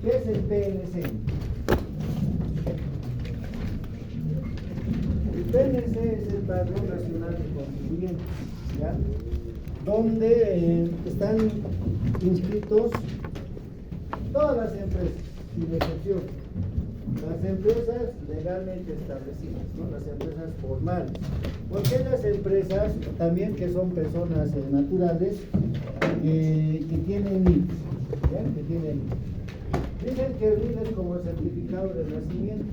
¿Qué es el PNC? El PNC es el Padrón Nacional de Contribuyentes, ¿ya? Donde están inscritos todas las empresas, sin excepción. Las empresas legalmente establecidas, ¿no? Las empresas formales. Porque hay las empresas también que son personas naturales que tienen NIF, ¿ya? Que tienen NIF. Dicen que el NIF es como el certificado de nacimiento.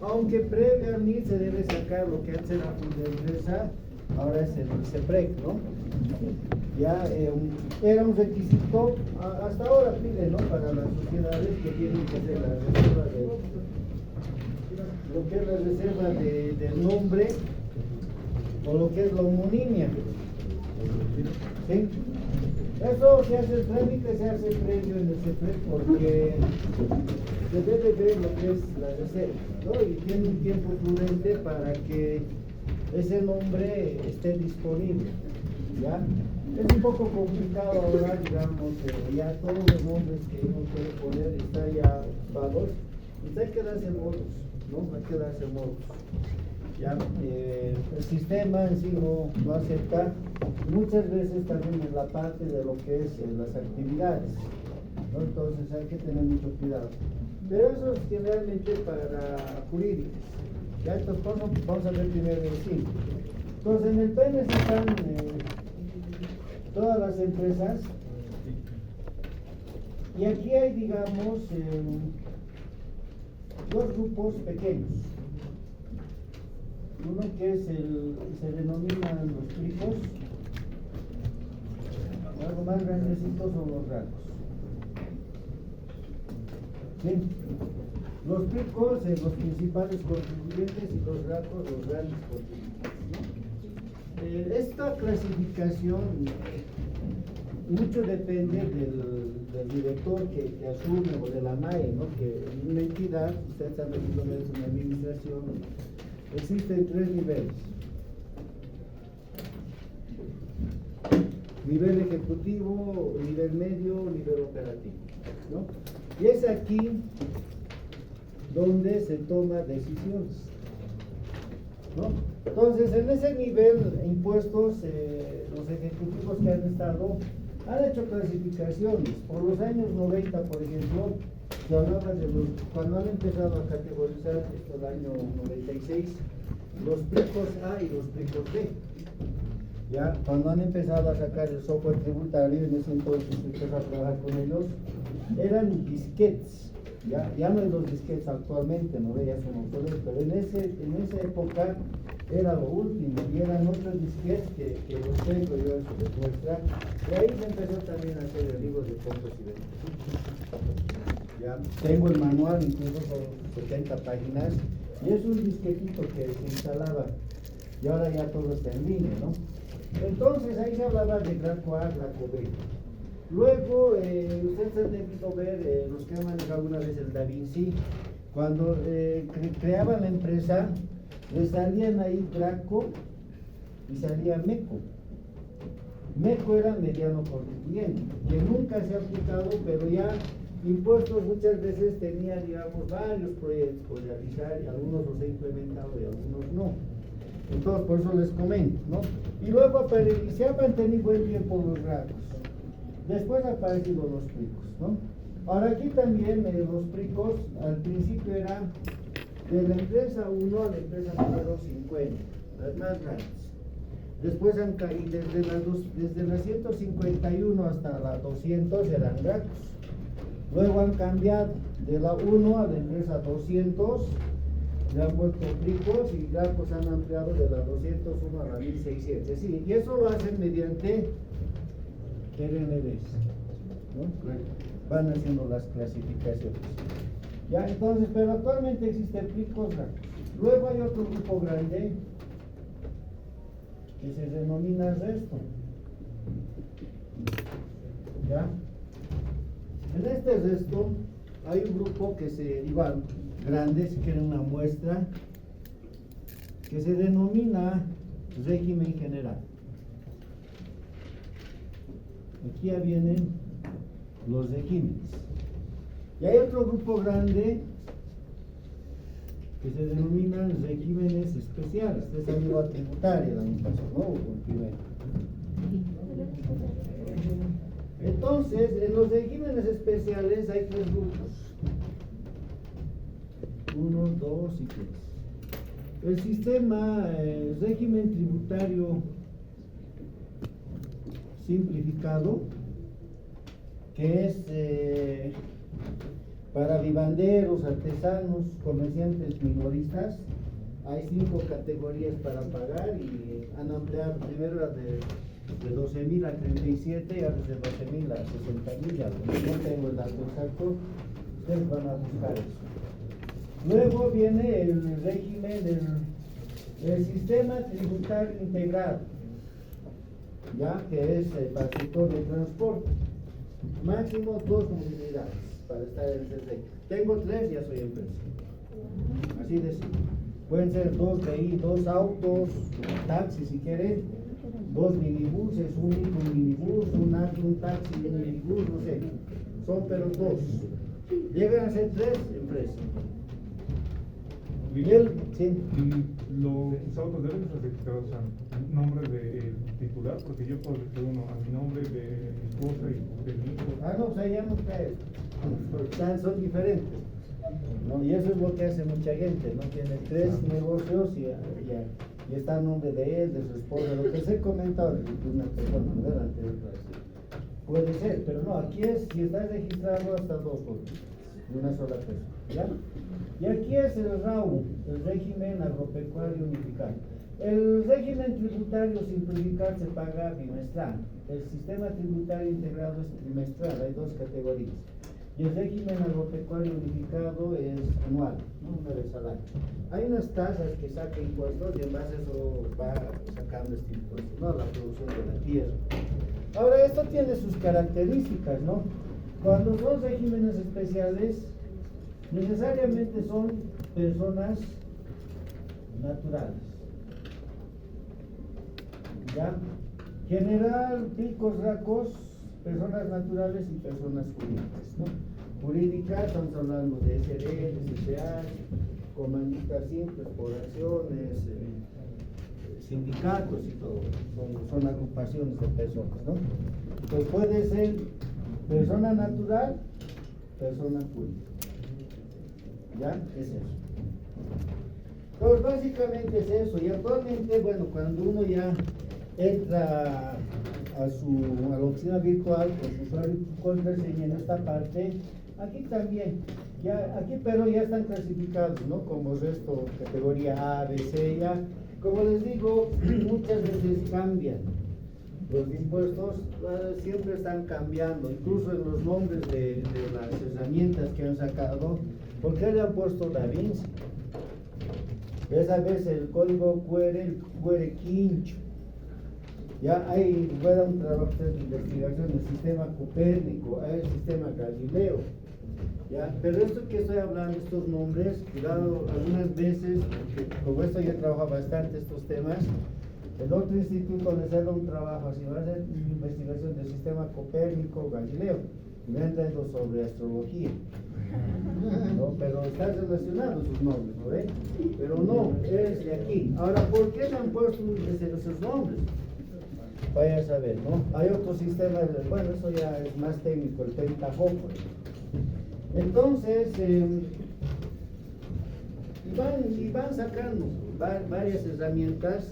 Aunque previo al NIF se debe sacar lo que antes era de empresa, ahora es el CEPREC, ¿no? Ya era un requisito, hasta ahora pide, ¿no? Para las sociedades que tienen que hacer la reserva de lo que es la reserva del nombre o lo que es la homonimia. ¿Sí? Eso se hace el trámite, se hace previo en el CEPREC porque se debe ver lo que es la reserva, ¿no? Y tiene un tiempo prudente para que ese nombre esté disponible, ¿ya? Es un poco complicado ahora, digamos, ya todos los nombres que uno puede poner están ya ocupados, y hay que darse modos, ¿no? Hay que darse modos. Ya, el sistema en sí no acepta, muchas veces también en la parte de lo que es las actividades, ¿no? Entonces hay que tener mucho cuidado. Pero eso es generalmente para jurídicos. Ya, entonces vamos a ver primero el sí. Entonces en el PNC están todas las empresas, y aquí hay, digamos, dos grupos pequeños. Uno que es se denominan los PRICOS, algo más grandecitos son los RACOS. ¿Sí? Los PRICOS, los principales contribuyentes, y los RACOS, los grandes contribuyentes, ¿no? Esta clasificación mucho depende del director que asume, o de la MAE, ¿no? Que en una entidad, usted está viendo en una administración, existen tres niveles: nivel ejecutivo, nivel medio, nivel operativo, ¿no? Y es aquí donde se toma decisiones, ¿no? Entonces, en ese nivel, impuestos, los ejecutivos que han estado han hecho clasificaciones. Por los años 90, por ejemplo, se hablaba de cuando han empezado a categorizar, esto el año 96, los PRICOS A y los PRICOS B. Ya, cuando han empezado a sacar el software tributario, en ese entonces empezó a trabajar con ellos, eran disquetes. Ya no hay los disquetes actualmente, no, ya son obsoletos, pero en esa época era lo último, y eran otros disquetes que los tengo yo en su muestra, y ahí se empezó también a hacer el libro de compras y ventas. Ya tengo el manual, incluso con 70 páginas, y es un disquetito que se instalaba, y ahora ya todo está en línea, ¿no? Entonces ahí se hablaba de GRACO A, GRACO B. Luego, ustedes han debido ver, los que han manejado alguna vez el Da Vinci, cuando creaban la empresa, le salían ahí GRACO y salía MECO. MECO era mediano contribuyente, que nunca se ha aplicado, pero ya impuestos muchas veces tenía, digamos, varios proyectos por realizar, y algunos los he implementado y algunos no. Entonces, por eso les comento, ¿no? Y luego se ha mantenido buen tiempo los GRACOS. Después han aparecido los PRICOS, ¿no? Ahora aquí también los PRICOS al principio eran de la empresa 1 a la empresa número 50, las más grandes. Después han caído desde la 151 hasta la 200 eran GRACOS. Luego han cambiado de la 1 a la empresa 200, le han puesto PRICOS, y GRACOS han ampliado de la 201 a la 1600. Sí, y eso lo hacen mediante RNDs, ¿no? Van haciendo las clasificaciones. Ya, entonces, pero actualmente existe PRICOS, GRACOS. Luego hay otro grupo grande que se denomina resto. ¿Ya? En este resto hay un grupo que igual, grande, si quieren una muestra, que se denomina régimen general. Aquí ya vienen los regímenes. Y hay otro grupo grande que se denominan regímenes especiales. Esta es la lengua tributaria, la misma, ¿no? Entonces, en los regímenes especiales hay tres grupos. 1, 2 y 3. El sistema, régimen tributario simplificado, que es para vivanderos, artesanos, comerciantes minoristas. Hay 5 categorías para pagar y han ampliado. Primero era de 12.000 a 37 y ahora es de 12.000 a 60.000. No tengo el dato exacto, ustedes van a buscar eso. Luego viene el régimen, el sistema tributario integrado, ya que es para el sector de transporte. Máximo 2 movilidades para estar en ese régimen. Tengo 3, ya soy empresa. Así de simple. Pueden ser 2 autos, taxis si quieren, 2 minibuses, un minibús, un taxi, un minibús, no sé. Son pero 2. Llegan a ser 3 empresas. Sí. Los autos deben ser registrados a nombre del titular, porque yo puedo registrar uno a mi nombre, de mi esposa y de mi hijo. No, o sea, ya no trae. Son diferentes. ¿No? Y eso es lo que hace mucha gente, ¿no? Tiene 3 negocios y está a nombre de él, de su esposa, lo que se ha comentado de una persona, ¿no? Delante de otra. Puede ser, pero no, aquí es, si está registrado hasta 2 de una sola persona, ¿ya? Y aquí es el RAU, el régimen agropecuario unificado. El régimen tributario simplificado se paga bimestral. El sistema tributario integrado es trimestral, hay 2 categorías. Y el régimen agropecuario unificado es anual, ¿no? Una vez al año. Hay unas tasas que sacan impuestos y en base a eso va sacando este impuesto, ¿no? La producción de la tierra. Ahora, esto tiene sus características, ¿no? Cuando son regímenes especiales, necesariamente son personas naturales. ¿Ya? General, picos, racos, personas naturales y personas jurídicas, ¿no? Jurídicas, estamos hablando de SRL, SPA, comanditas simples, poblaciones, sindicatos y todo, son agrupaciones de personas, ¿no? Entonces puede ser persona natural, persona jurídica. ¿Ya? Es eso. Pues básicamente es eso. Y actualmente, bueno, cuando uno ya entra a la oficina virtual con su usuario y contraseña en esta parte, aquí también, pero ya están clasificados, ¿no? Como resto, categoría A, B, C, ya. Como les digo, muchas veces cambian. Los impuestos siempre están cambiando, incluso en los nombres de las herramientas que han sacado. ¿Por qué le han puesto Da Vinci? Esa vez el código QR, el QR quincho. Ya hay un trabajo de investigación del sistema Copérnico, hay el sistema Galileo. ¿Ya? Pero esto que estoy hablando, estos nombres, cuidado, algunas veces, porque como esto yo trabajo bastante estos temas, el otro instituto les haga un trabajo así, va a hacer investigación del sistema Copérnico, Galileo, y me han traído sobre astrología. ¿No? Pero están relacionados sus nombres, ¿no ven? Pero no, es de aquí. Ahora, ¿por qué le han puesto esos nombres? Vaya a saber, ¿no? Hay otros sistemas, bueno, eso ya es más técnico, el pentagonal. Entonces, van sacando varias herramientas.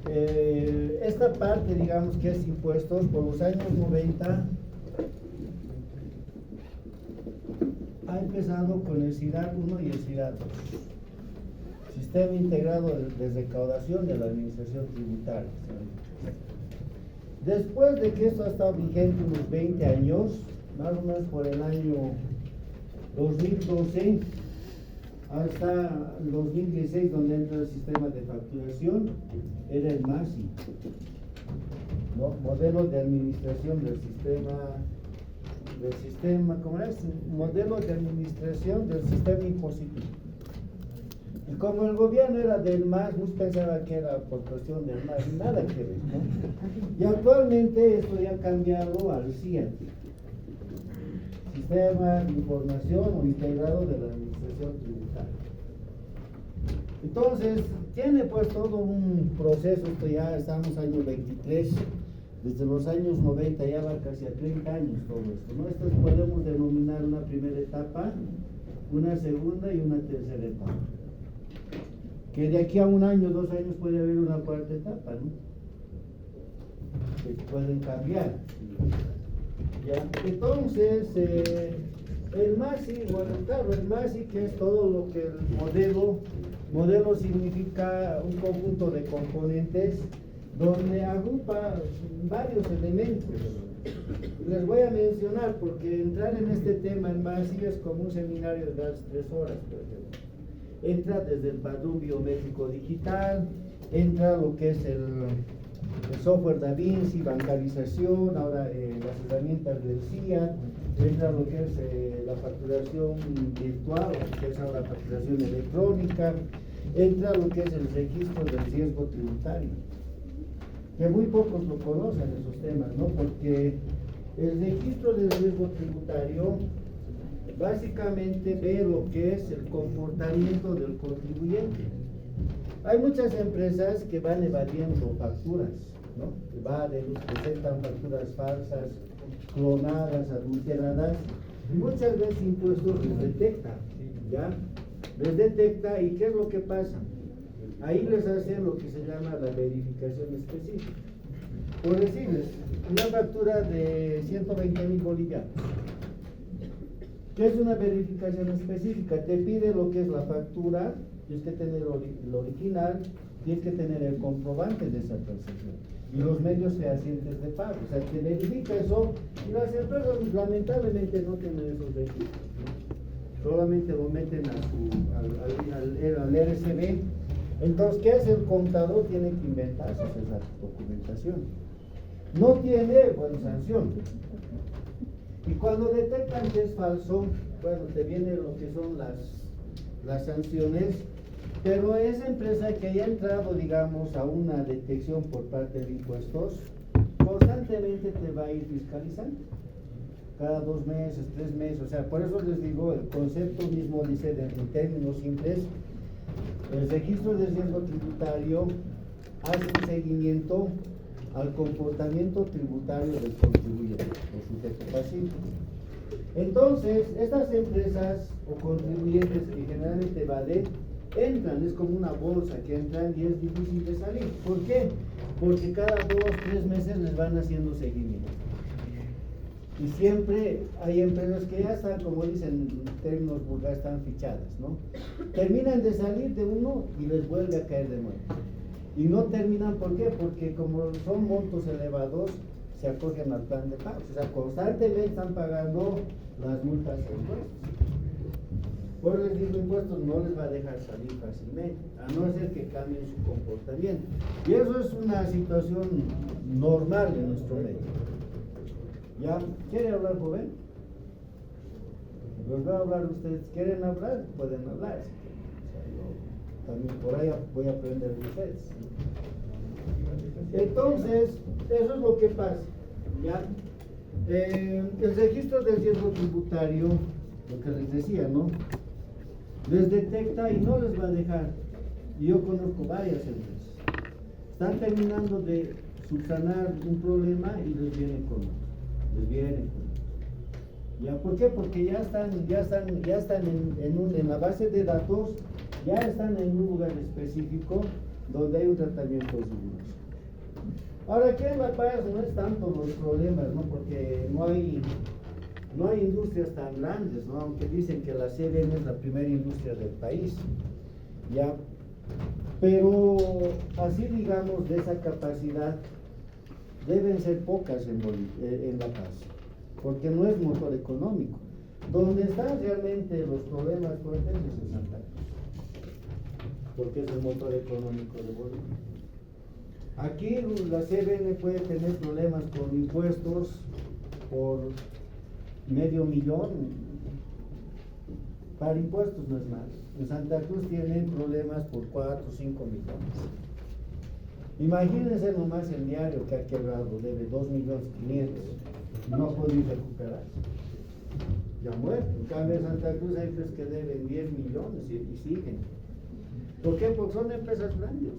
Esta parte, digamos que es impuestos, por los años 90 ha empezado con el SIRAC 1 y el SIRAC 2, Sistema Integrado de Recaudación de la Administración Tributaria. Después de que esto ha estado vigente unos 20 años, más o menos por el año 2012 hasta 2016, donde entra el sistema de facturación, era el MASI, ¿no? Modelo de administración del sistema, ¿cómo es? Modelo de administración del sistema impositivo. Y como el gobierno era del MAS, muchos pensaban que era por cuestión del MAS, nada que ver, ¿no? Y actualmente esto ya ha cambiado al CIAT, Sistema de Información o Integrado de la Administración Tributaria. Entonces, tiene pues todo un proceso, esto ya estamos año 23, desde los años 90 ya va casi a 30 años todo esto, ¿no? Esto podemos denominar una primera etapa, una segunda y una tercera etapa. Que de aquí a un año, 2 años puede haber una cuarta etapa, ¿no? Que pueden cambiar. ¿Ya? Entonces, el MASI, bueno, claro, el MASI que es todo lo que el modelo significa un conjunto de componentes donde agrupa varios elementos. Les voy a mencionar porque entrar en este tema en MASI es como un seminario de las 3 horas, por ejemplo. Entra desde el padrón biométrico digital, entra lo que es el software Da Vinci, bancarización, ahora las herramientas del CIAT, entra lo que es la facturación virtual, que es ahora la facturación electrónica, entra lo que es el registro del riesgo tributario, que muy pocos lo conocen esos temas, ¿no? Porque el registro del riesgo tributario básicamente ve lo que es el comportamiento del contribuyente. Hay muchas empresas que van evadiendo facturas, ¿no? Evaden, presentan facturas falsas, clonadas, adulteradas, y muchas veces impuestos les detecta, ¿ya? Les detecta y ¿qué es lo que pasa? Ahí les hace lo que se llama la verificación específica. Por decirles, una factura de 120,000 bolivianos. ¿Qué es una verificación específica? Te pide lo que es la factura, tienes que tener el original, tienes que tener el comprobante de esa transacción y los medios fehacientes de pago. O sea, te verifica eso y las empresas lamentablemente no tienen esos registros, ¿no? Solamente lo meten al RCB. Entonces, ¿qué hace el contador? Tiene que inventarse esa documentación. No tiene, bueno, sanción. Y cuando detectan que es falso, bueno, te viene lo que son las sanciones, pero esa empresa que haya entrado, digamos, a una detección por parte de impuestos, constantemente te va a ir fiscalizando. Cada 2 meses, 3 meses, o sea, por eso les digo, el concepto mismo dice en términos simples, el registro de riesgo tributario hace un seguimiento al comportamiento tributario del contribuyente o sujeto pasivo. Entonces, estas empresas o contribuyentes que generalmente evaden, entran, es como una bolsa que entran y es difícil de salir. ¿Por qué? Porque cada 2 o 3 meses les van haciendo seguimiento. Y siempre hay empresas que ya están, como dicen en términos vulgares, están fichadas, ¿no? Terminan de salir de uno y les vuelve a caer de nuevo. Y no terminan, ¿por qué? Porque como son montos elevados, se acogen al plan de pagos. O sea, constantemente están pagando las multas de impuestos. Por les digo, impuestos no les va a dejar salir fácilmente, a no ser que cambien su comportamiento. Y eso es una situación normal en nuestro medio. ¿Ya? ¿Quiere hablar, joven? Los va a hablar ustedes. ¿Quieren hablar? Pueden hablar. O sea, yo también por ahí voy a aprender de ustedes. Entonces, eso es lo que pasa. ¿Ya? El registro del riesgo tributario, lo que les decía, ¿no? Les detecta y no les va a dejar. Y yo conozco varias empresas. Están terminando de subsanar un problema y les vienen con otro. ¿Ya? ¿Por qué? Porque ya están en la base de datos, ya están en un lugar específico donde hay un tratamiento riguroso. Ahora, aquí en La Paz no es tanto los problemas, ¿no? Porque no hay industrias tan grandes, ¿no? Aunque dicen que la CBN es la primera industria del país, ¿ya? Pero así, digamos, de esa capacidad deben ser pocas en La Paz, porque no es motor económico. Donde están realmente los problemas fuertes es en Santa Cruz, porque es el motor económico de Bolivia. Aquí la CBN puede tener problemas con impuestos por $500,000 Para impuestos no es mal. En Santa Cruz tienen problemas por 4 o 5 millones. Imagínense nomás el diario que ha quebrado, debe 2.500.000, no ha podido recuperarse. Ya muerto. En cambio en Santa Cruz hay tres que deben 10 millones y siguen. ¿Por qué? Porque son empresas grandes.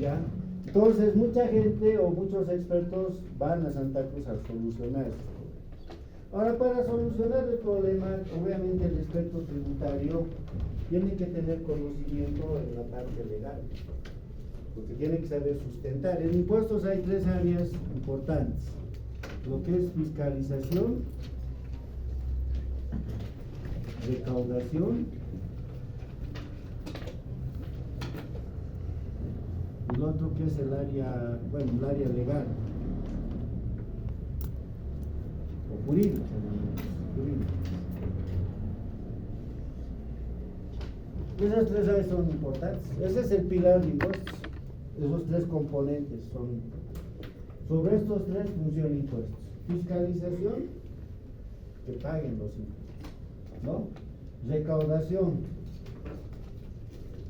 ¿Ya? Entonces mucha gente o muchos expertos van a Santa Cruz a solucionar esos problemas. Ahora, para solucionar el problema, obviamente el experto tributario tiene que tener conocimiento en la parte legal, porque tiene que saber sustentar. En impuestos hay tres áreas importantes: lo que es fiscalización, recaudación y lo otro que es el área, bueno, el área legal o jurídica, Esas tres áreas son importantes. Ese es el pilar de impuestos. Esos tres componentes son. Sobre estos tres funciona impuestos: fiscalización, que paguen los impuestos, ¿no? Recaudación,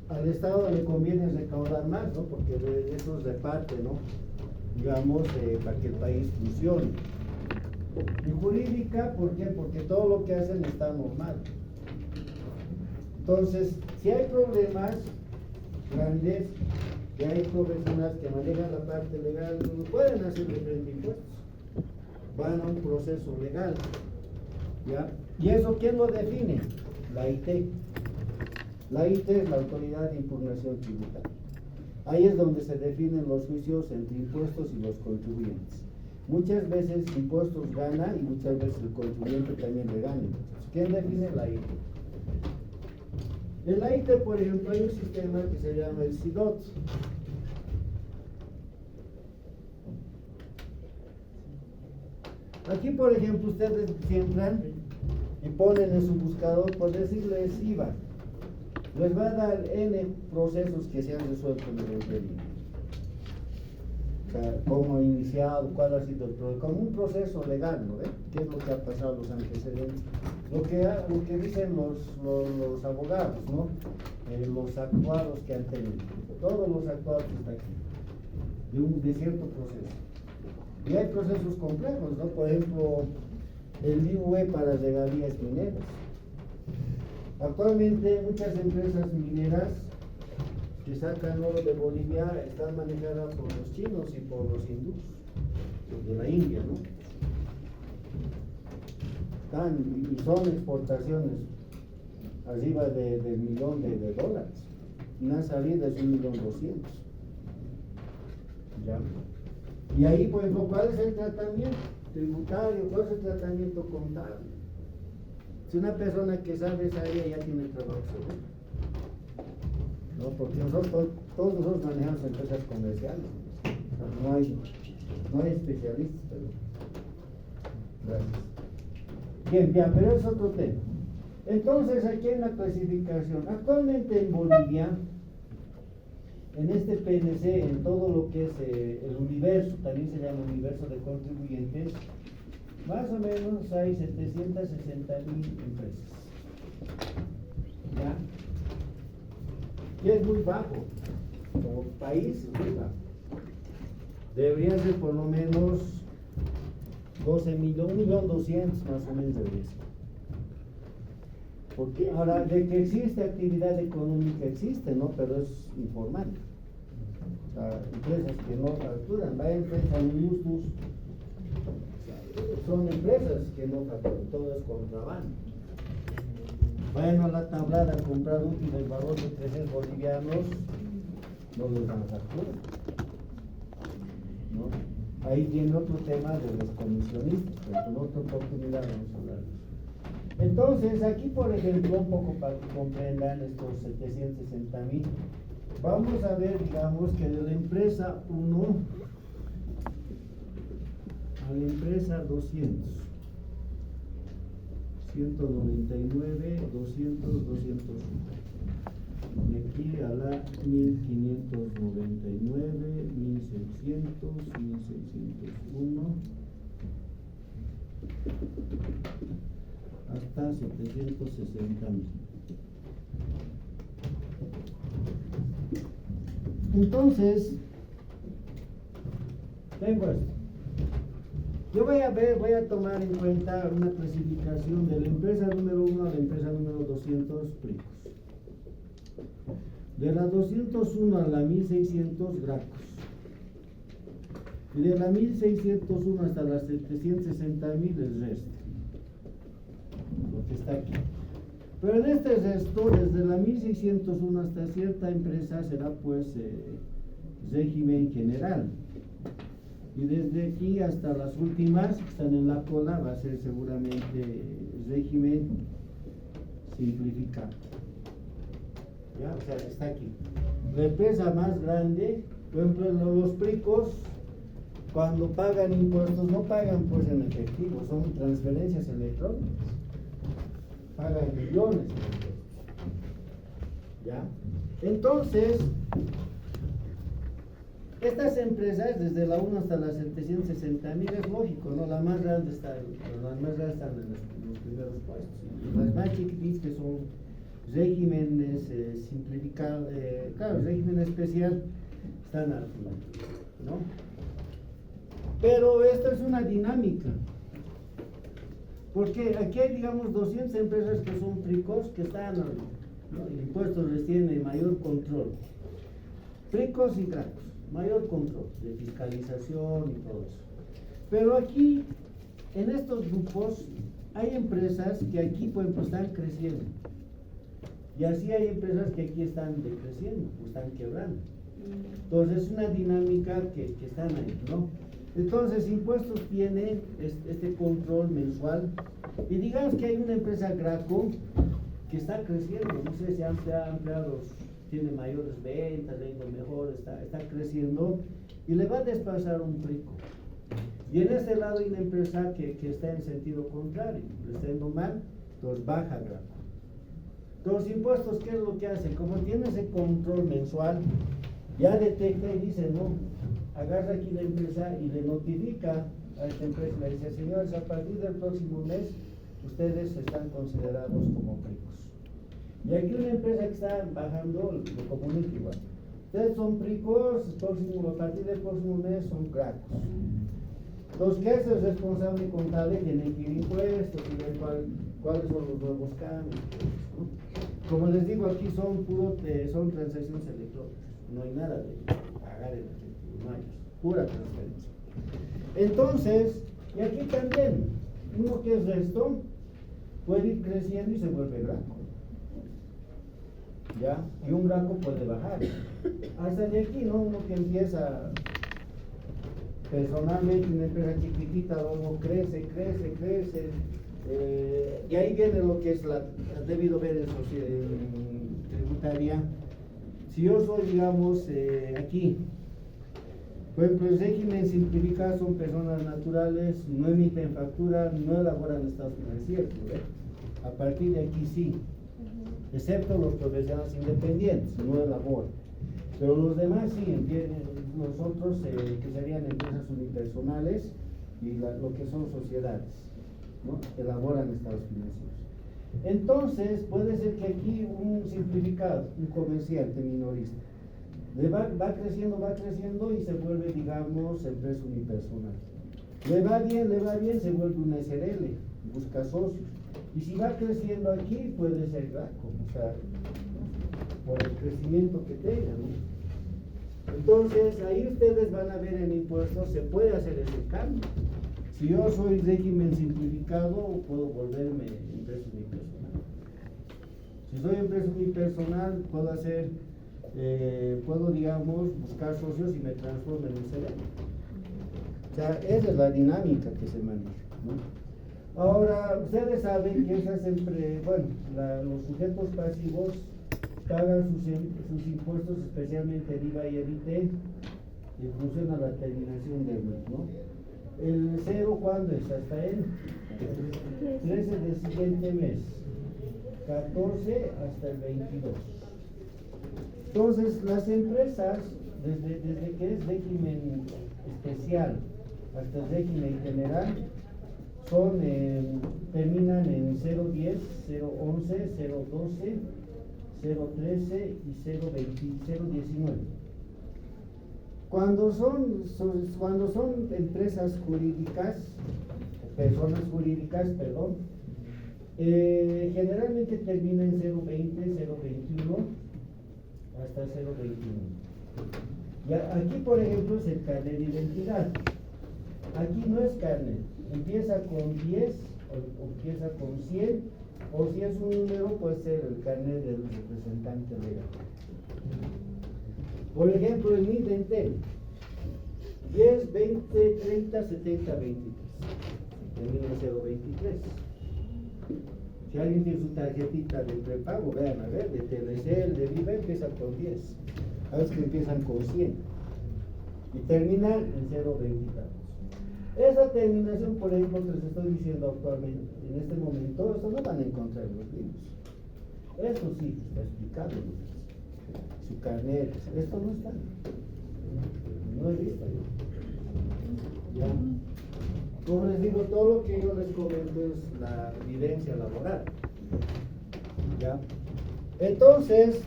al Estado le conviene recaudar más, ¿no? Porque de eso reparte, ¿no? Digamos, para que el país funcione. Y jurídica, ¿por qué? Porque todo lo que hacen está normal. Entonces, si hay problemas grandes, y hay profesionales que manejan la parte legal, no pueden hacer de frente impuestos, van a un proceso legal, ¿ya? ¿Y eso quién lo define? La IT. La IT es la Autoridad de Impugnación Tributaria. Ahí es donde se definen los juicios entre impuestos y los contribuyentes. Muchas veces impuestos gana y muchas veces el contribuyente también le gana. ¿Quién define la IT? En la IT, por ejemplo, hay un sistema que se llama el SIDOT. Aquí, por ejemplo, ustedes entran y ponen en su buscador, por decirles IVA. Les va a dar N procesos que se han resuelto en el expediente. O sea, cómo ha iniciado, cuál ha sido el problema, como un proceso legal, ¿no? ¿Qué es lo que ha pasado, los antecedentes? Lo que dicen los abogados, ¿no? Los actuados que han tenido. Todos los actuados están aquí, de cierto proceso. Y hay procesos complejos, ¿no? Por ejemplo, el IVE para regalías mineras. Actualmente muchas empresas mineras que sacan oro de Bolivia están manejadas por los chinos y por los hindús, de la India, ¿no? Y son exportaciones arriba del millón de dólares. Una salida es 1.200.000. ¿Ya? Y ahí, por ejemplo, ¿cuál es el tratamiento tributario? ¿Cuál es el tratamiento contable? Si una persona que sabe esa área ya tiene trabajo seguro, ¿no? Porque todos nosotros manejamos empresas comerciales, no hay especialistas, pero gracias. Bien, pero es otro tema. Entonces, aquí hay una clasificación. Actualmente en Bolivia, en este PNC, en todo lo que es el universo, también se llama universo de contribuyentes, más o menos hay 760.000 empresas. ¿Ya? Y es muy bajo. Como país es muy bajo. Deberían ser por lo menos 12 millones, 1.200.000 más o menos debería ser. Porque ahora, de que existe actividad económica, existe, ¿no? Pero es informal. O sea, empresas que no facturan, va a empresas Justus, son empresas que no facturan, todo es contrabando. Vayan a la tablada a comprar útiles del valor de 300 bolivianos, no les dan factura, ¿no? Ahí tiene otro tema de los comisionistas, pero con otra oportunidad vamos a hablar de eso. Entonces, aquí por ejemplo, un poco para que comprendan estos 760.000, vamos a ver, digamos, que de la empresa 1 a la empresa 200, 199, 200, 201. De aquí a la 1599, 1600, 1601, hasta hasta 760.000. Entonces, tengo esto. Yo voy a tomar en cuenta una clasificación de la empresa número 1 a la empresa número 200 Pricos. De la 201 a la 1600 Gracos. Y de la 1601 hasta las 760.000 el resto. Lo que está aquí. Pero en este resto, desde la 1601 hasta cierta empresa será pues régimen general. Y desde aquí hasta las últimas que están en la cola va a ser seguramente régimen simplificado. ¿Ya? O sea, está aquí. La empresa más grande, por ejemplo, los Pricos, cuando pagan impuestos, no pagan pues en efectivo, son transferencias electrónicas. Pagan millones de impuestos. ¿Ya? Entonces, estas empresas, desde la 1 hasta las 760.000, es lógico, ¿no? Las más grandes están en los primeros puestos. Las más chiquititas, que son regímenes simplificados, claro, régimen especial, están al final, ¿no? Pero esto es una dinámica. Porque aquí hay, digamos, 200 empresas que son Pricos, que están, ¿no? El impuesto les tiene mayor control. Pricos y Gracos, mayor control de fiscalización y todo eso. Pero aquí, en estos grupos, hay empresas que aquí, por ejemplo, están creciendo. Y así hay empresas que aquí están decreciendo, o están quebrando. Entonces, es una dinámica que están ahí, ¿no? Entonces, impuestos tiene este control mensual. Y digamos que hay una empresa Graco que está creciendo, no sé si ha ampliado, tiene mayores ventas, le ha ido mejor, está creciendo, y le va a desplazar un Prico. Y en este lado hay una empresa que está en sentido contrario, le está yendo mal, entonces baja Graco. Los impuestos, ¿qué es lo que hacen? Como tiene ese control mensual, ya detecta y dice, no, agarra aquí la empresa y le notifica a esta empresa, le dice, señores, a partir del próximo mes, ustedes están considerados como Pricos. Y aquí una empresa que está bajando, lo comunica igual. Ustedes son Pricos, a partir del próximo mes son Gracos. Los que es el responsable contable tienen que ir impuestos y ver cuáles son los nuevos cambios, ¿no? Como les digo, aquí son transacciones electrónicas, no hay nada de pagar en efectivo, no hay, pura transferencia. Entonces, y aquí también, uno que es resto, puede ir creciendo y se vuelve Graco. ¿Ya? Y un Graco puede bajar. Hasta de aquí, ¿no? Uno que empieza personalmente, una empresa chiquitita, luego crece, y ahí viene lo que es debido ver en tributaria. Si yo soy, digamos, aquí, por ejemplo, el régimen simplificado son personas naturales, no emiten factura, no elaboran estados financieros, ¿no? A partir de aquí sí, excepto los profesionales independientes, no elaboran. Pero los demás sí, los otros que serían empresas unipersonales y lo que son sociedades, ¿no? Elaboran estados financieros. Entonces, puede ser que aquí un simplificado, un comerciante minorista, va creciendo y se vuelve, digamos, empresa unipersonal. Le va bien, se vuelve una SRL, busca socios. Y si va creciendo aquí, puede ser Graco, o sea, por el crecimiento que tenga, ¿no? Entonces, ahí ustedes van a ver en impuestos, se puede hacer ese cambio. Si yo soy régimen simplificado, puedo volverme empresa unipersonal. Si soy empresa unipersonal, puedo, digamos, buscar socios y me transformo en un CDR. O sea, esa es la dinámica que se maneja, ¿no? Ahora, ustedes saben que los sujetos pasivos pagan sus impuestos, especialmente el IVA y el IT, en función a la terminación del mes, ¿no? El cero, ¿cuándo es? Hasta el 13 del siguiente mes, 14 hasta el 22. Entonces, las empresas, desde que es régimen especial hasta el régimen general, son, terminan en 010, 011, 012, 013 y 019. Cuando son empresas jurídicas, personas jurídicas, perdón, generalmente termina en 020, 021 hasta 021. Ya, aquí, por ejemplo, es el carnet de identidad. Aquí no es carnet, empieza con 10 o empieza con 100, o si es un número puede ser el carnet del representante legal. Por ejemplo, el NID de Entel, 10, 20, 30, 70, 23, termina en 023. Si alguien tiene su tarjetita de prepago, vean, a ver, de Telecel, de Viva, empieza con 10. A veces que empiezan con 100 y terminan en 020. Esa terminación, por ejemplo, que les estoy diciendo actualmente, en este momento, eso no van a encontrar en los libros. Eso sí, está explicado. Su carnet, esto no está. No he visto yo. ¿Ya? Como les digo, todo lo que yo les comento es la evidencia laboral. ¿Ya? Entonces,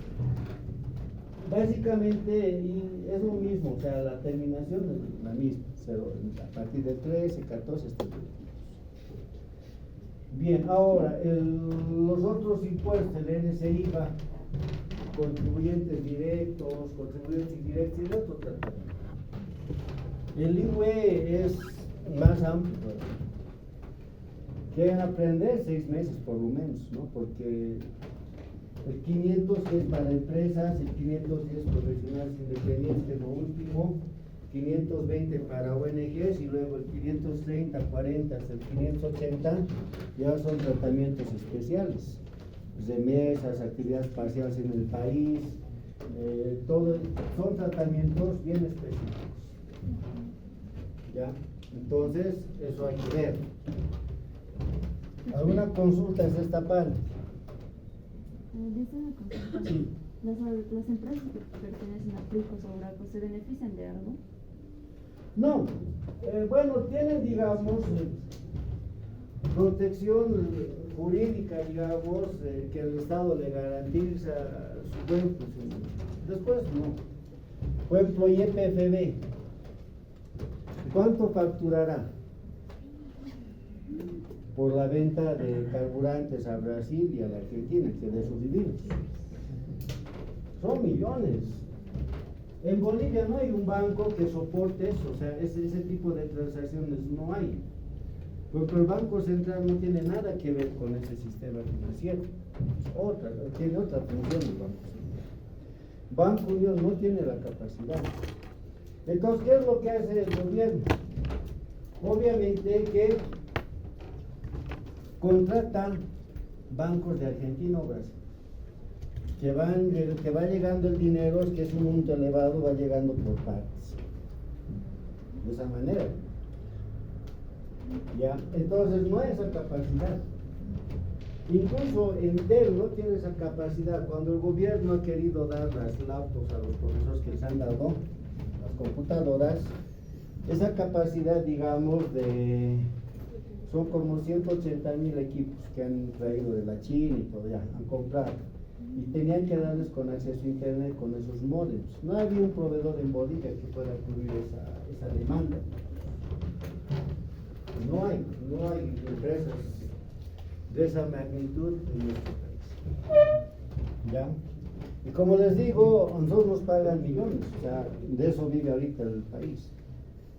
básicamente es lo mismo, o sea, la terminación es la misma, a partir del 13, 14, hasta el 22. Bien, ahora, los otros impuestos, el NCIVA, contribuyentes directos, contribuyentes indirectos y otro tratamiento. El IUE es más amplio. Quieren aprender 6 meses por lo menos, ¿no? Porque el 500 es para empresas, el 510 profesionales independientes, lo último, 520 para ONGs y luego el 530, 40 hasta el 580 ya son tratamientos especiales, remesas, actividades parciales en el país, todo, son tratamientos bien específicos. ¿Ya? Entonces, eso hay que ver. ¿Alguna consulta en esta parte? Dice una consulta. Sí. ¿Las empresas que pertenecen a Plicos o Bracos se benefician de algo? No. Bueno, tienen, digamos, protección jurídica, digamos, que el Estado le garantiza su buen funcionamiento. Después, no. Por ejemplo, YPFB, ¿cuánto facturará por la venta de carburantes a Brasil y a la Argentina, que de sus dividendos? Son millones. En Bolivia no hay un banco que soporte eso, o sea, ese tipo de transacciones no hay. Porque el Banco Central no tiene nada que ver con ese sistema financiero. Tiene otra función el Banco Central. Banco Unión no tiene la capacidad. Entonces, ¿qué es lo que hace el gobierno? Obviamente que contratan bancos de Argentina o Brasil. Que va llegando el dinero, es que es un monto elevado, va llegando por partes. De esa manera. ¿Ya? Entonces no hay esa capacidad. Incluso Entel no tiene esa capacidad. Cuando el gobierno ha querido dar las laptops a los profesores que les han dado, las computadoras, esa capacidad, digamos, son como 180,000 equipos que han traído de la China y todo, ya, han comprado. Y tenían que darles con acceso a internet con esos módems. No había un proveedor en Bolivia que pueda cubrir esa demanda. No hay empresas de esa magnitud en nuestro país. ¿Ya? Y como les digo, a nosotros nos pagan millones, o sea, de eso vive ahorita el país.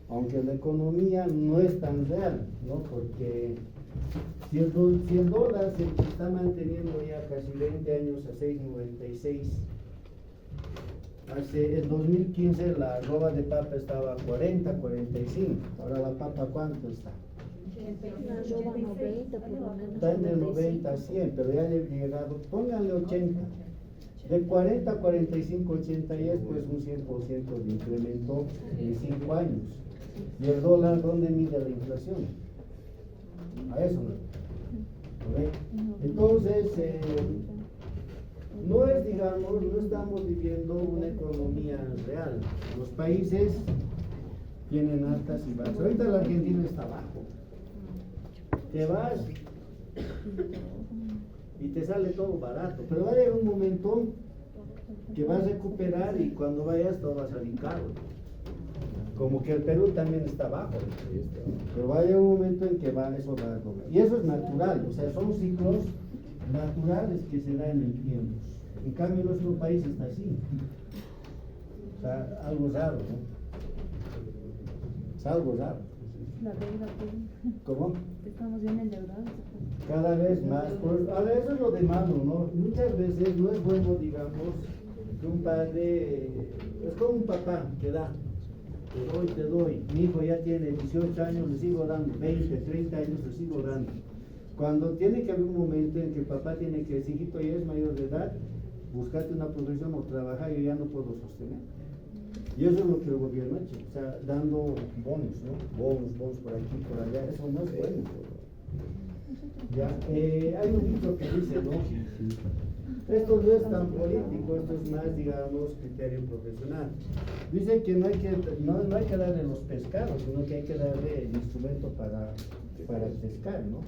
Aunque la economía no es tan real, ¿no? Porque si el dólar se está manteniendo ya casi 20 años a 6.96, en 2015 la arroba de papa estaba a 40, 45, ahora la papa ¿cuánto está? Está entre 90 a 100, pero ya le he llegado, pónganle 80. De 40 a 45, 80 ya es pues un 100% de incremento en 5 años. ¿Y el dólar dónde mide la inflación? A eso no. ¿Okay? Entonces, no es, digamos, no estamos viviendo una economía real. Los países tienen altas y bajas. Ahorita la Argentina está abajo. te vas y te sale todo barato, pero va a llegar un momento que vas a recuperar y cuando vayas todo va a salir caro. Como que el Perú también está bajo, pero va a llegar un momento en que eso va a doblar. Y eso es natural, o sea, son ciclos naturales que se dan en el tiempo. En cambio, nuestro país está así. O sea, algo raro, ¿no? Es algo raro. La deuda, pues. ¿Cómo? Estamos bien endeudados. Cada vez más. Ahora, eso es lo de malo, ¿no? Muchas veces no es bueno, digamos, que un padre, es como un papá que da. Te doy, mi hijo ya tiene 18 años, le sigo dando, 20, 30 años, le sigo dando. Cuando tiene que haber un momento en que el papá tiene que decir, hijito, ya es mayor de edad, búscate una profesión o trabajar, yo ya no puedo sostener. Y eso es lo que el gobierno ha hecho, o sea, dando bonos, ¿no? Bonos por aquí, por allá, eso no es bueno. Ya, hay un dicho que dice, ¿no? Esto no es tan político, esto es más, digamos, criterio profesional. Dice que no hay que darle los pescados, sino que hay que darle el instrumento para pescar, ¿no?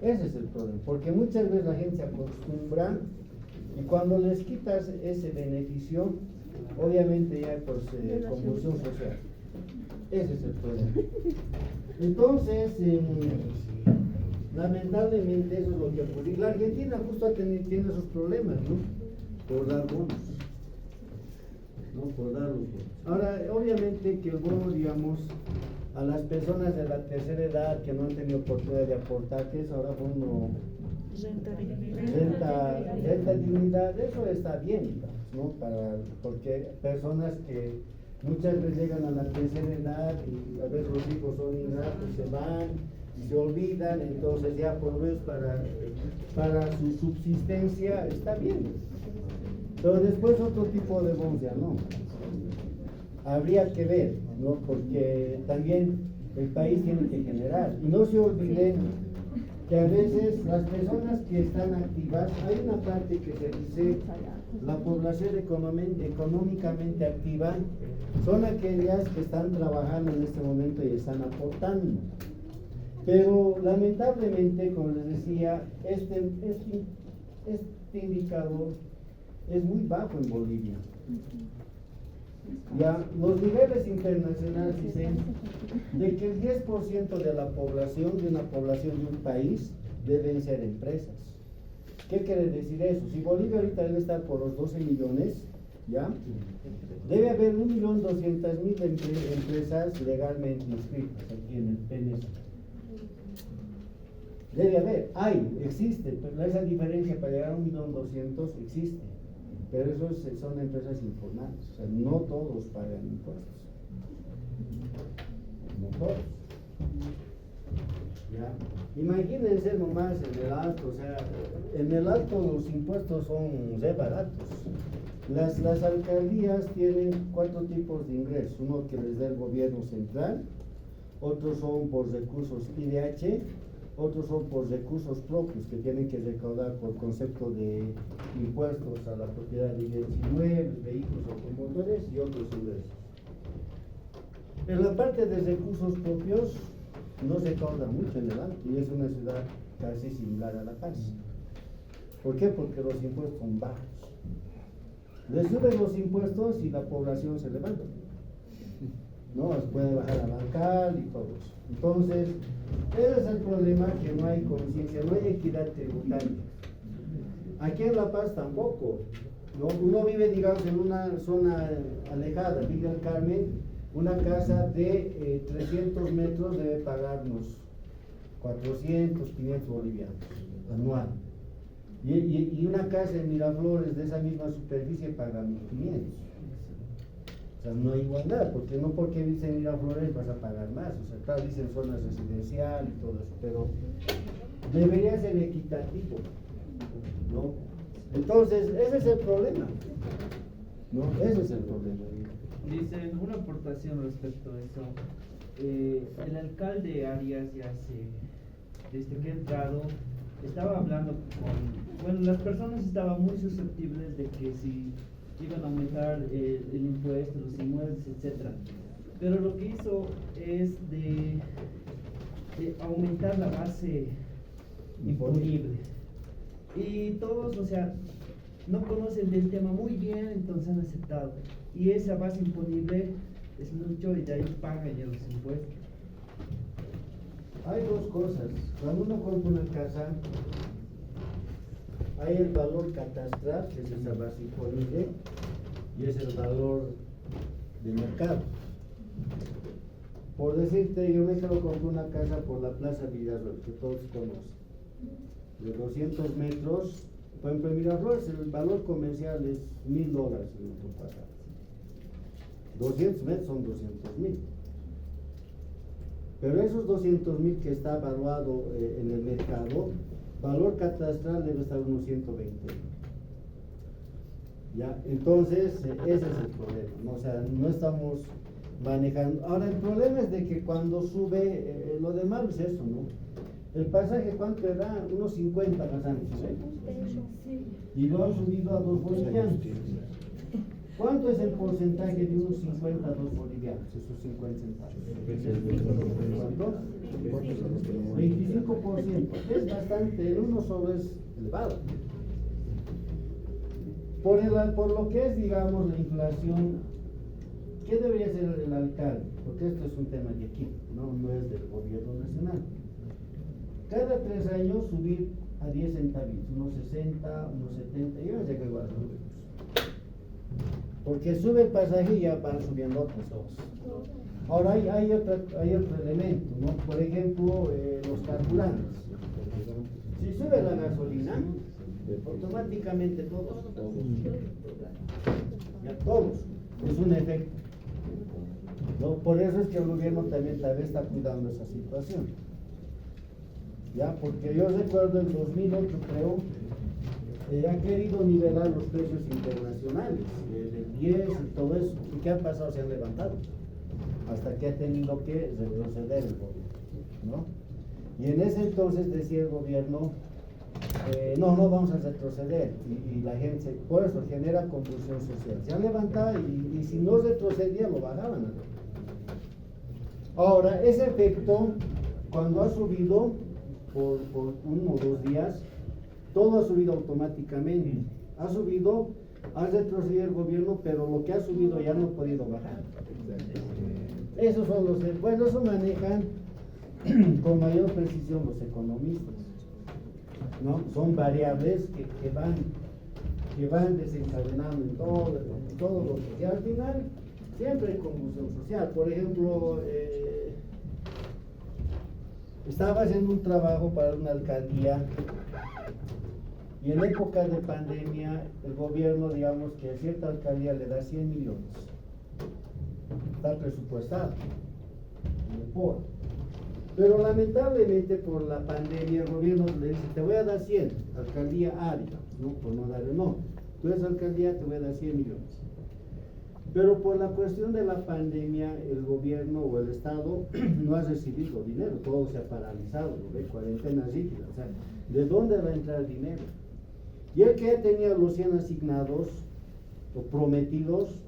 Ese es el problema, porque muchas veces la gente se acostumbra y cuando les quitas ese beneficio, obviamente ya hay convulsión social. Ese es el problema. Entonces, lamentablemente eso es lo que ocurre. La Argentina justo tiene esos problemas, ¿no? Por dar bonos. ¿No? Por dar los bonos. Ahora, obviamente que el bono, digamos, a las personas de la tercera edad que no han tenido oportunidad de aportar, que es ahora bono renta dignidad, eso está bien, ¿no? Porque personas que muchas veces llegan a la tercera edad y a veces los hijos son ingratos, se van y se olvidan, entonces ya por lo menos para su subsistencia está bien. Pero después otro tipo de bonos ya no. Habría que ver, ¿no? Porque también el país tiene que generar. Y no se olviden que a veces las personas que están activas, hay una parte que se dice, la población económicamente activa, son aquellas que están trabajando en este momento y están aportando. Pero lamentablemente, como les decía, este indicador es muy bajo en Bolivia. Ya, los niveles internacionales dicen de que el 10% de la población, de un país, deben ser empresas. ¿Qué quiere decir eso? Si Bolivia ahorita debe estar por los 12 millones, ¿ya? Debe haber 1.200.000 empresas legalmente inscritas aquí en el PNS. Debe haber, existe, pero esa diferencia para llegar a 1.200.000 existe. Pero esos son empresas informales, o sea, no todos pagan impuestos. No todos. ¿Ya? Imagínense nomás en el alto, o sea, en el alto los impuestos son re baratos. Las alcaldías tienen 4 tipos de ingresos, uno que les da el gobierno central, otros son por recursos IDH, otros son por recursos propios que tienen que recaudar por concepto de impuestos a la propiedad de bienes inmuebles, vehículos automotores y otros ingresos. En la parte de recursos propios no se recauda mucho en el alto y es una ciudad casi similar a La Paz. ¿Por qué? Porque los impuestos son bajos. Le suben los impuestos y la población se levanta. ¿No? Puede bajar al alcalde y todo eso. Entonces, ese es el problema, que no hay conciencia, no hay equidad tributaria. Aquí en La Paz tampoco, ¿no? Uno vive, digamos, en una zona alejada, Villa del Carmen, una casa de 300 metros debe pagarnos 400, 500 bolivianos anual. Y una casa en Miraflores de esa misma superficie paga 1.500. O sea, no hay igualdad, porque no porque vives en Miraflores vas a pagar más. O sea, claro, dicen zonas residencial y todo eso, pero debería ser equitativo, ¿no? Entonces, ese es el problema, ¿no? Ese es el problema. Dicen, una aportación respecto a eso. El alcalde Arias desde que ha entrado, estaba hablando las personas estaban muy susceptibles de que si iban a aumentar el impuesto, los inmuebles, etc. Pero lo que hizo es de aumentar la base imponible. Y todos, o sea, no conocen del tema muy bien, entonces han aceptado. Y esa base imponible es mucho y de ahí pagan ya los impuestos. Hay dos cosas. Cuando uno compra una casa, hay el valor catastral, que es esa base imponible, y es el valor de mercado. Por decirte, yo me quiero comprar una casa por la Plaza Villarroel, que todos conocen, de 200 metros. Por ejemplo, en Miraflores el valor comercial es $1,000 en metro cuadrado. 200 metros son 200,000. Pero esos 200,000 que está evaluado en el mercado, valor catastral debe estar unos 120. ¿Ya? Entonces, ese es el problema, ¿no? O sea, no estamos manejando. Ahora, el problema es de que cuando sube, lo de malo es eso, ¿no? El pasaje, ¿cuánto era? Unos 50 más antes, Sí. y lo han subido a 2 bolivianos. ¿Cuánto es el porcentaje de unos 50 a 2 bolivianos? Esos 50 centavos. ¿Cuánto? 25%. Es bastante, el uno solo es elevado. Por lo que es, digamos, la inflación, ¿qué debería hacer el alcalde? Porque esto es un tema de aquí, no es del gobierno nacional. Cada 3 años subir a 10 centavitos, unos 60, unos 70, yo no sé qué igual. Porque sube el pasaje y ya van subiendo otras cosas. Ahora hay otro elemento, ¿no? Por ejemplo, los carburantes. Si sube la gasolina, automáticamente todos. Ya todos. Es un efecto, ¿no? Por eso es que el gobierno también tal vez está cuidando esa situación. Ya, porque yo recuerdo en 2008, creo, han querido nivelar los precios internacionales, del 10 y todo eso. ¿Y qué ha pasado? Se han levantado. Hasta que ha tenido que retroceder el gobierno, ¿no? Y en ese entonces decía el gobierno, no vamos a retroceder. Y la gente, por eso genera convulsión social. Se han levantado y si no retrocedía, lo bajaban. Ahora, ese efecto, cuando ha subido por 1 o 2 días, todo ha subido automáticamente. Ha subido, ha retrocedido el gobierno, pero lo que ha subido ya no ha podido bajar. Esos son bueno, eso manejan con mayor precisión los economistas, ¿no? Son variables que van desencadenando en todo lo que, y al final siempre hay convulsión social. Por ejemplo, estaba haciendo un trabajo para una alcaldía y en época de pandemia el gobierno, digamos que a cierta alcaldía le da 100 millones. Está presupuestado. Pero lamentablemente por la pandemia el gobierno le dice, te voy a dar 100, alcaldía A, digamos, ¿no? Por no darle, no. Tú eres alcaldía, te voy a dar 100 millones. Pero por la cuestión de la pandemia, el gobierno o el Estado no ha recibido dinero, todo se ha paralizado, ¿no ve? Cuarentena rígida, o sea, ¿de dónde va a entrar el dinero? Y el que ya tenía los 100 asignados o prometidos,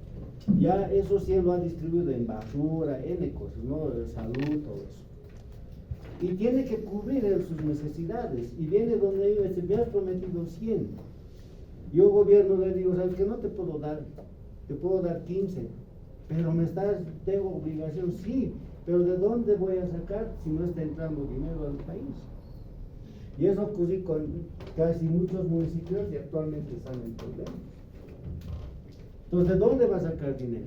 ya eso 100 lo ha distribuido en basura, N cosas, ¿no? Salud, todo eso. Y tiene que cubrir sus necesidades, y viene donde ellos dicen, me has prometido 100. Yo gobierno le digo, ¿sabes qué? No te puedo dar. Te puedo dar 15, pero tengo obligación, sí, pero ¿de dónde voy a sacar si no está entrando dinero al país? Y eso ocurrió con casi muchos municipios y actualmente están en problemas. Entonces, ¿de dónde va a sacar dinero?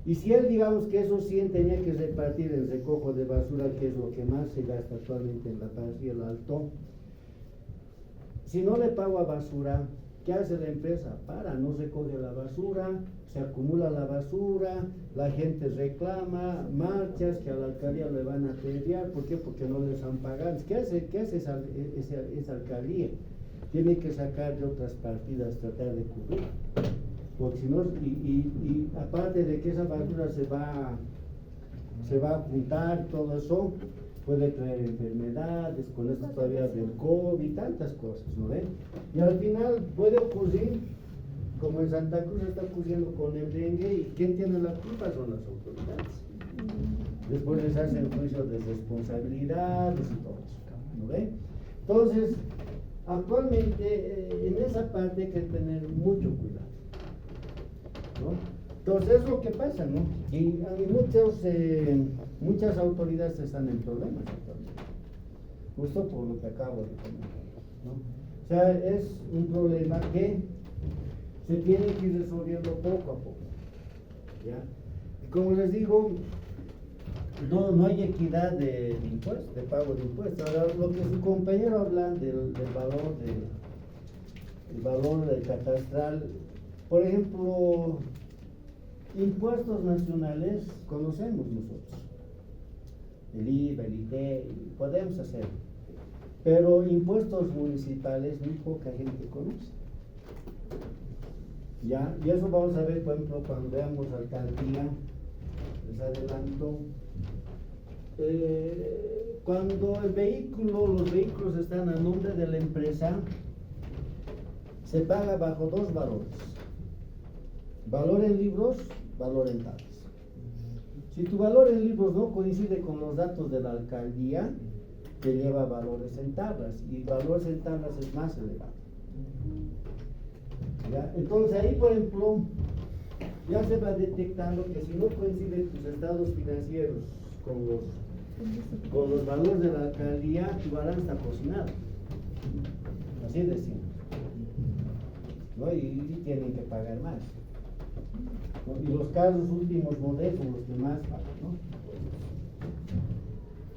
Y si él, digamos que esos 100 tenía que repartir el recojo de basura, que es lo que más se gasta actualmente en La Paz y el Alto, si no le pago a basura, ¿qué hace la empresa? No recoge la basura, se acumula la basura, la gente reclama, marchas que a la alcaldía le van a pelear. ¿Por qué? Porque no les han pagado. ¿Qué hace esa alcaldía? Tiene que sacar de otras partidas, tratar de cubrir. Porque si no, y aparte de que esa basura se va a juntar, todo eso puede traer enfermedades, con esto todavía del COVID, tantas cosas, ¿no ven? Y al final puede ocurrir, como en Santa Cruz está ocurriendo con el dengue, y ¿quién tiene la culpa? Son las autoridades. Después les hacen juicio de responsabilidades y todo eso, ¿no ve? Entonces, actualmente en esa parte hay que tener mucho cuidado, ¿no? Entonces es lo que pasa, ¿no? Y muchas autoridades están en problemas actualmente, justo por lo que acabo de comentar, ¿no? O sea, es un problema que se tiene que ir resolviendo poco a poco, ¿ya? Y como les digo, no hay equidad de impuestos, de pago de impuestos. Ahora, lo que su compañero habla del valor del catastral, por ejemplo, impuestos nacionales conocemos nosotros, el IVA, el IT, podemos hacerlo, pero impuestos municipales muy poca gente conoce. ¿Ya? Y eso vamos a ver, por ejemplo, cuando veamos alcaldía, les adelanto. Cuando los vehículos están a nombre de la empresa, se paga bajo dos valores: valor en libros, valor en tablas. Si tu valor en libros no coincide con los datos de la alcaldía, te lleva valores en tablas, y valores en tablas es más elevado. ¿Ya? Entonces ahí, por ejemplo, ya se va detectando que si no coinciden tus estados financieros con los valores de la alcaldía, tu balance está cocinado. Así de simple, ¿no? Y tienen que pagar más, ¿no? Y los carros últimos modelos son los que más pagan, ¿no?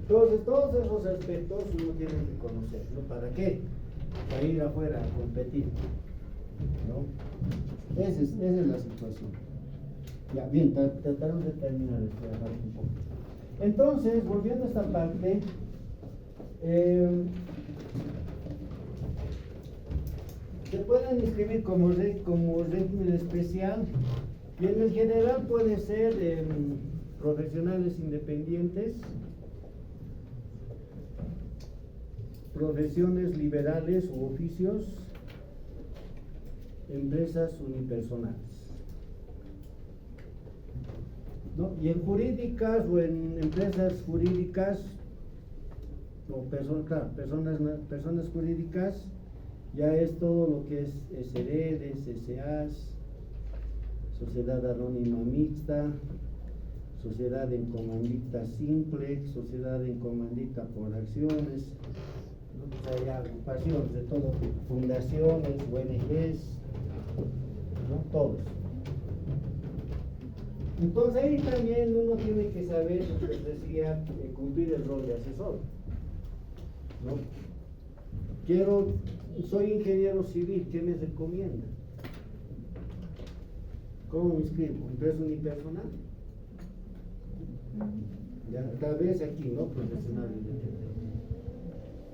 Entonces, todos esos aspectos uno tiene que conocer, ¿no? ¿Para qué? Para ir afuera a competir, ¿no? Esa es la situación. Ya, bien, tratamos de terminar esto, un poco. Entonces, volviendo a esta parte, se pueden inscribir como régimen especial, y en el general puede ser profesionales independientes, profesiones liberales u oficios, empresas unipersonales, ¿no? Y en jurídicas o en empresas jurídicas o personas jurídicas, ya es todo lo que es SREs, SAs, sociedad anónima mixta, sociedad en comandita simple, sociedad en comandita por acciones, ¿no? O sea, ya agrupaciones de todo tipo, fundaciones, ONGs, ¿no? Todos. Entonces ahí también uno tiene que saber, lo que les decía, cumplir el rol de asesor, ¿no? Soy ingeniero civil, ¿qué me recomienda? ¿Cómo me inscribo? ¿Empresa unipersonal? Ya, tal vez aquí, ¿no? Profesional independiente.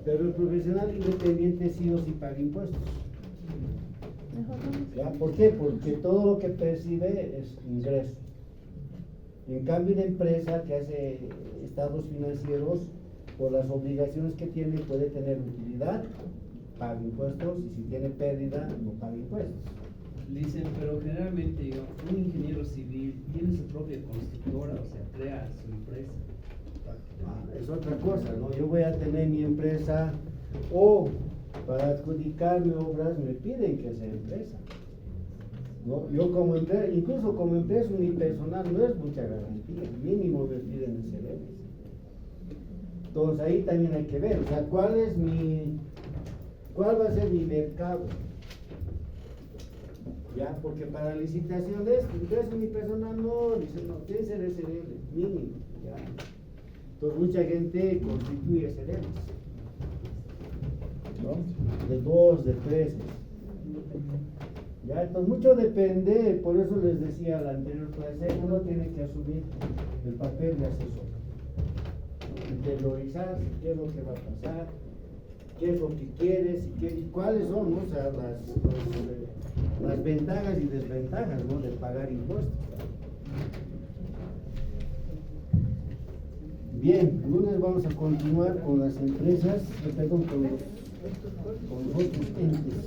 Pero el profesional independiente sí o sí paga impuestos. ¿Ya? ¿Por qué? Porque todo lo que percibe es ingreso. En cambio, una empresa que hace estados financieros, por las obligaciones que tiene, puede tener utilidad, paga impuestos, y si tiene pérdida, no paga impuestos. Dicen, pero generalmente un ingeniero civil tiene su propia constructora, o sea, crea su empresa. Es otra cosa, ¿no? Yo voy a tener mi empresa, o para adjudicarme obras me piden que sea empresa, ¿no? Yo como empresa, incluso como empresa unipersonal, no es mucha garantía, mínimo me piden el CDM. Entonces ahí también hay que ver, o sea, cuál va a ser mi mercado. Ya, porque para licitaciones, empresa unipersonal no, dice, no, tiene que ser SRL, mínimo, ya. Entonces mucha gente constituye SRLs, ¿no? De 2, de 3. Ya, entonces mucho depende, por eso les decía a la anterior clase, uno tiene que asumir el papel de asesor, interiorizar qué es lo que va a pasar, qué es lo que quieres y cuáles son, ¿no? O sea, las ventajas y desventajas, ¿no? De pagar impuestos. Bien, el lunes vamos a continuar con las empresas, perdón, con los otros entes.